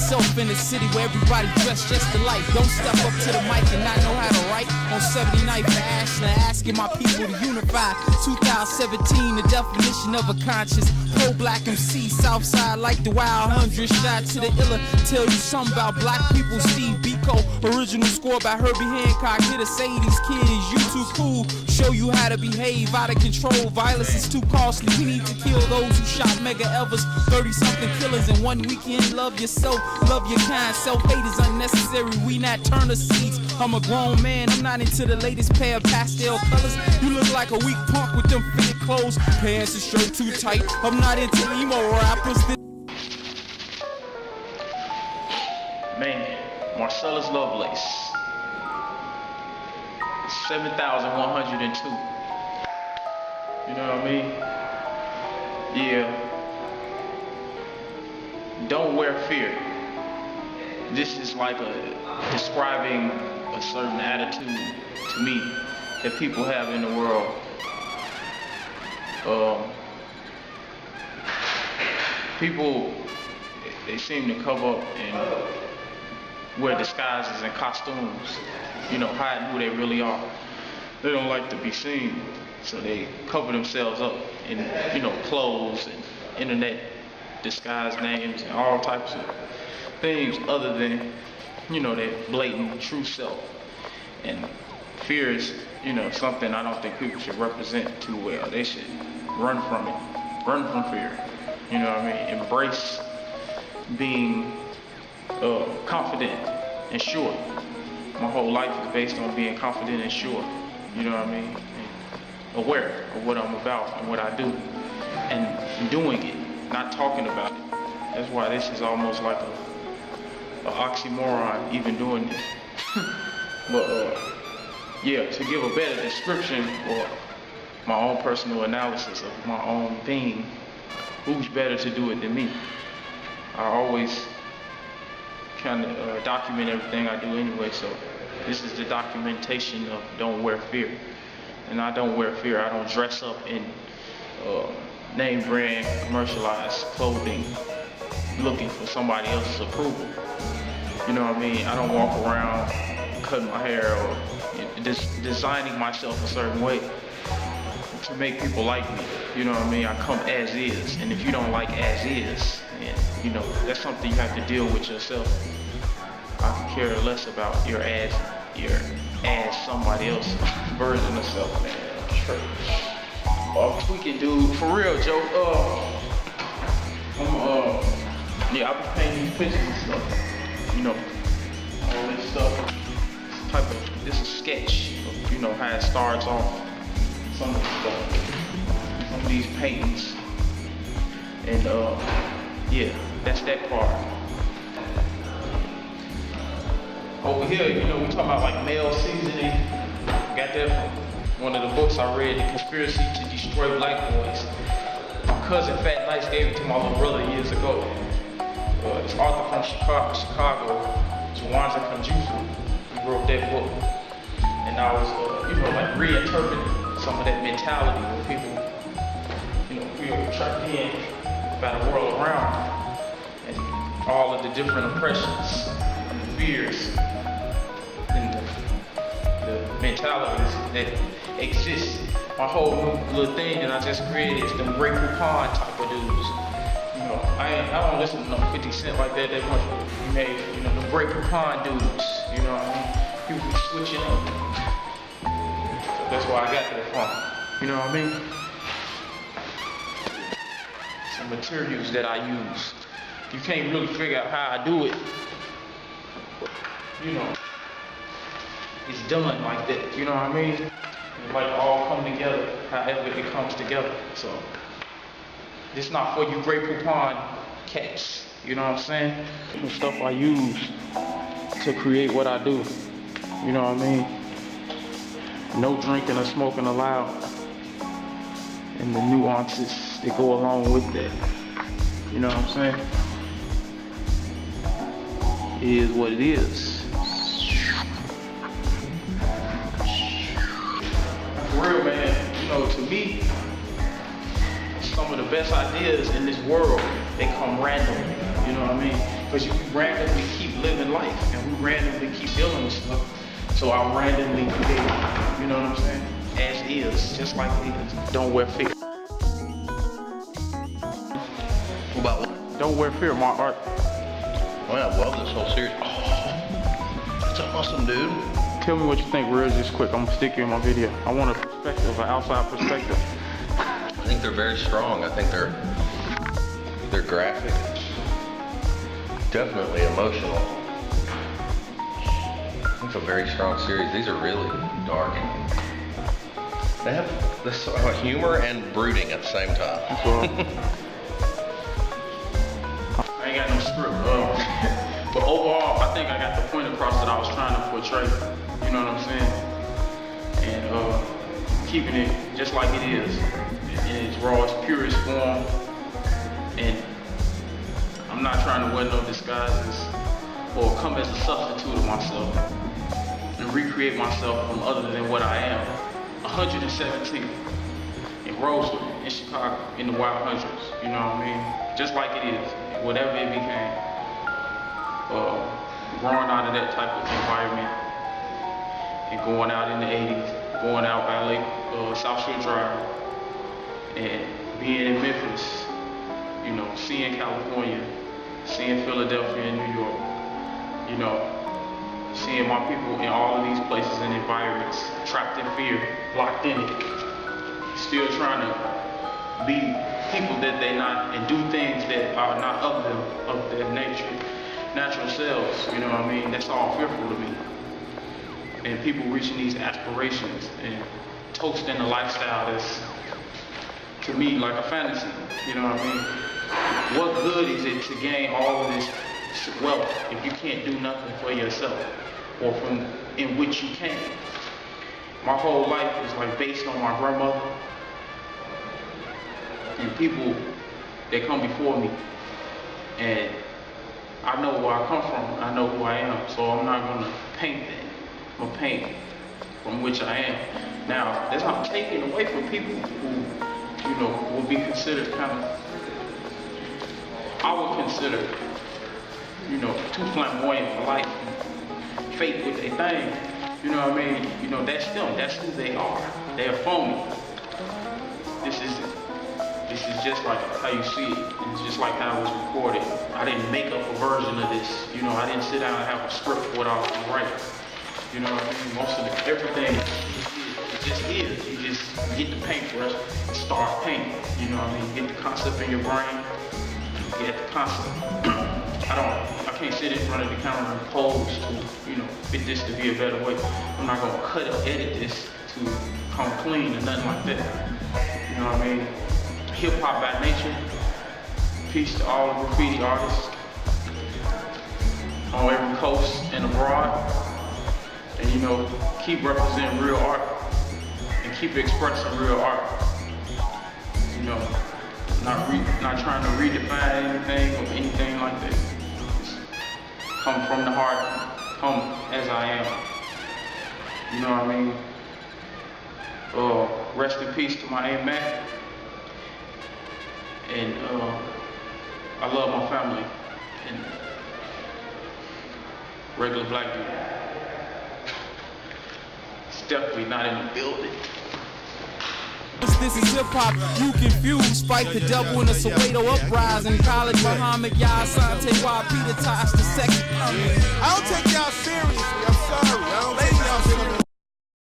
myself in a city where everybody dressed just alike. Don't step up to the mic and not know how to write. On 79th for Ashland, asking my people to unify. 2017, the definition of a conscious pro-black MC. Southside like the Wild 100. Shot to the illa, tell you something about black people. Steve Biko, original score by Herbie Hancock. Here to say these kids, you too cool. Show you how to behave, out of control. Violence is too costly. We need to kill those who shot mega Evers. 30-something killers in one weekend. Love yourself, love your kind. Self-hate is unnecessary. We not Turner seeds. I'm a grown man. I'm not into the latest pair of pastel colors. You look like a weak punk with them fitted clothes. Pants and shirt too tight. I'm not into emo rappers. Man, Marcellous Lovelace. 7,102. You know what I mean? Yeah. Don't wear fear. This is like describing a certain attitude to me that people have in the world. People, they seem to cover up and wear disguises and costumes, you know, hiding who they really are. They don't like to be seen, so they cover themselves up in, you know, clothes and internet disguise names and all types of things other than, you know, their blatant true self. And fear is, you know, something I don't think people should represent too well. They should run from it, run from fear. You know what I mean? Embrace being confident and sure. My whole life is based on being confident and sure. You know what I mean? And aware of what I'm about and what I do, and doing it, not talking about it. That's why this is almost like a oxymoron, even doing this. But yeah, to give a better description or my own personal analysis of my own being, who's better to do it than me? I always kind of document everything I do anyway, so this is the documentation of don't wear fear. And I don't wear fear. I don't dress up in name brand commercialized clothing looking for somebody else's approval. You know what I mean? I don't walk around cutting my hair or designing myself a certain way to make people like me. You know what I mean? I come as is, and if you don't like as is, and you know, that's something you have to deal with yourself. I can care less about your as somebody else version of self, man. I'm tweaking, dude. For real, Joe. Yeah, I've been painting these pictures and stuff. You know, all this stuff. This is a sketch of, you know, how it starts off. Some of this stuff. Some of these paintings. And yeah, that's that part. Over here, you know, we talking about like male seasoning. Got that from one of the books I read, The Conspiracy to Destroy Black Boys. My cousin Fat Nice gave it to my little brother years ago. This author from Chicago, Juwanza Kanjufu, he wrote that book. And I was, you know, like reinterpreting some of that mentality where people, you know, feel trapped in by the world around and all of the different oppressions and the fears and the mentalities that exist. My whole new little thing that I just created is them Grey Poupon type of dudes. You know, I don't listen to no 50 Cent like that much. You made, you know, the Grey Poupon dudes. You know what I mean? People be switching up. So that's where I got that from. You know what I mean? Some materials that I use. You can't really figure out how I do it. You know, it's done like that. You know what I mean? It like all come together, however it comes together. So this not for you Grey Poupon cats. You know what I'm saying? The stuff I use to create what I do. You know what I mean? No drinking or smoking allowed. And the nuances that go along with that. You know what I'm saying? It is what it is. For real, man, you know, to me, some of the best ideas in this world, they come randomly. You know what I mean? Because you randomly keep living life, and we randomly keep dealing with stuff. So I randomly create, you know what I'm saying? As is, just like it is. Don't wear fear. About what? Don't wear fear, my art. Man, I love this whole series. Oh, that's awesome, dude. Tell me what you think real just quick. I'm gonna stick you in my video. I want a perspective, an outside perspective. I think they're very strong. I think they're graphic. Definitely emotional. I think it's a very strong series. These are really dark. They have this humor and brooding at the same time. I ain't got no script. But overall, I think I got the point across that I was trying to portray. You know what I'm saying? And keeping it just like it is, in its rawest, purest form. And I'm not trying to wear no disguises or come as a substitute of myself and recreate myself from other than what I am. 117 in Rosewood, in Chicago, in the wild hundreds. You know what I mean? Just like it is, whatever it became. Growing out of that type of environment and going out in the 80s, going out by South Shore Drive and being in Memphis, you know, seeing California, seeing Philadelphia and New York, you know, seeing my people in all of these places and environments, trapped in fear, locked in it, still trying to be people that they're not and do things that are not of them, of their nature, natural selves, you know what I mean? That's all fearful to me. And people reaching these aspirations and toasting a lifestyle that's, to me, like a fantasy, you know what I mean? What good is it to gain all of this wealth if you can't do nothing for yourself or from in which you can? My whole life is like based on my grandmother and people that come before me, and I know where I come from, I know who I am, so I'm not gonna paint that. I'm gonna paint from which I am. Now, that's not taken away from people who, you know, will be considered kind of, I would consider, you know, too flamboyant for life, fake with their thing. You know what I mean? You know, that's them, that's who they are. They're phony. This is just like how you see it. It's just like how it was recorded. I didn't make up a version of this. You know, I didn't sit down and have a script for what I was gonna write. You know what I mean? Most of everything, it just is. You just get the paintbrush and start painting. You know what I mean? Get the concept in your brain, get the concept. I can't sit in front of the camera and pose to, you know, fit this to be a better way. I'm not gonna cut or edit this to come clean or nothing like that. You know what I mean? Hip hop by nature. Peace to all the graffiti artists on every coast and abroad. And you know, keep representing real art and keep expressing real art. You know, not trying to redefine anything or anything like that. Just come from the heart, come as I am. You know what I mean? Rest in peace to my Aunt Mac. And I love my family and regular black dude. It's definitely not in the building. This is hip-hop, you confused. Fight the devil in a Soweto uprising. College Muhammad Yah Sante Wa Peter Tosh the second. I don't take y'all seriously.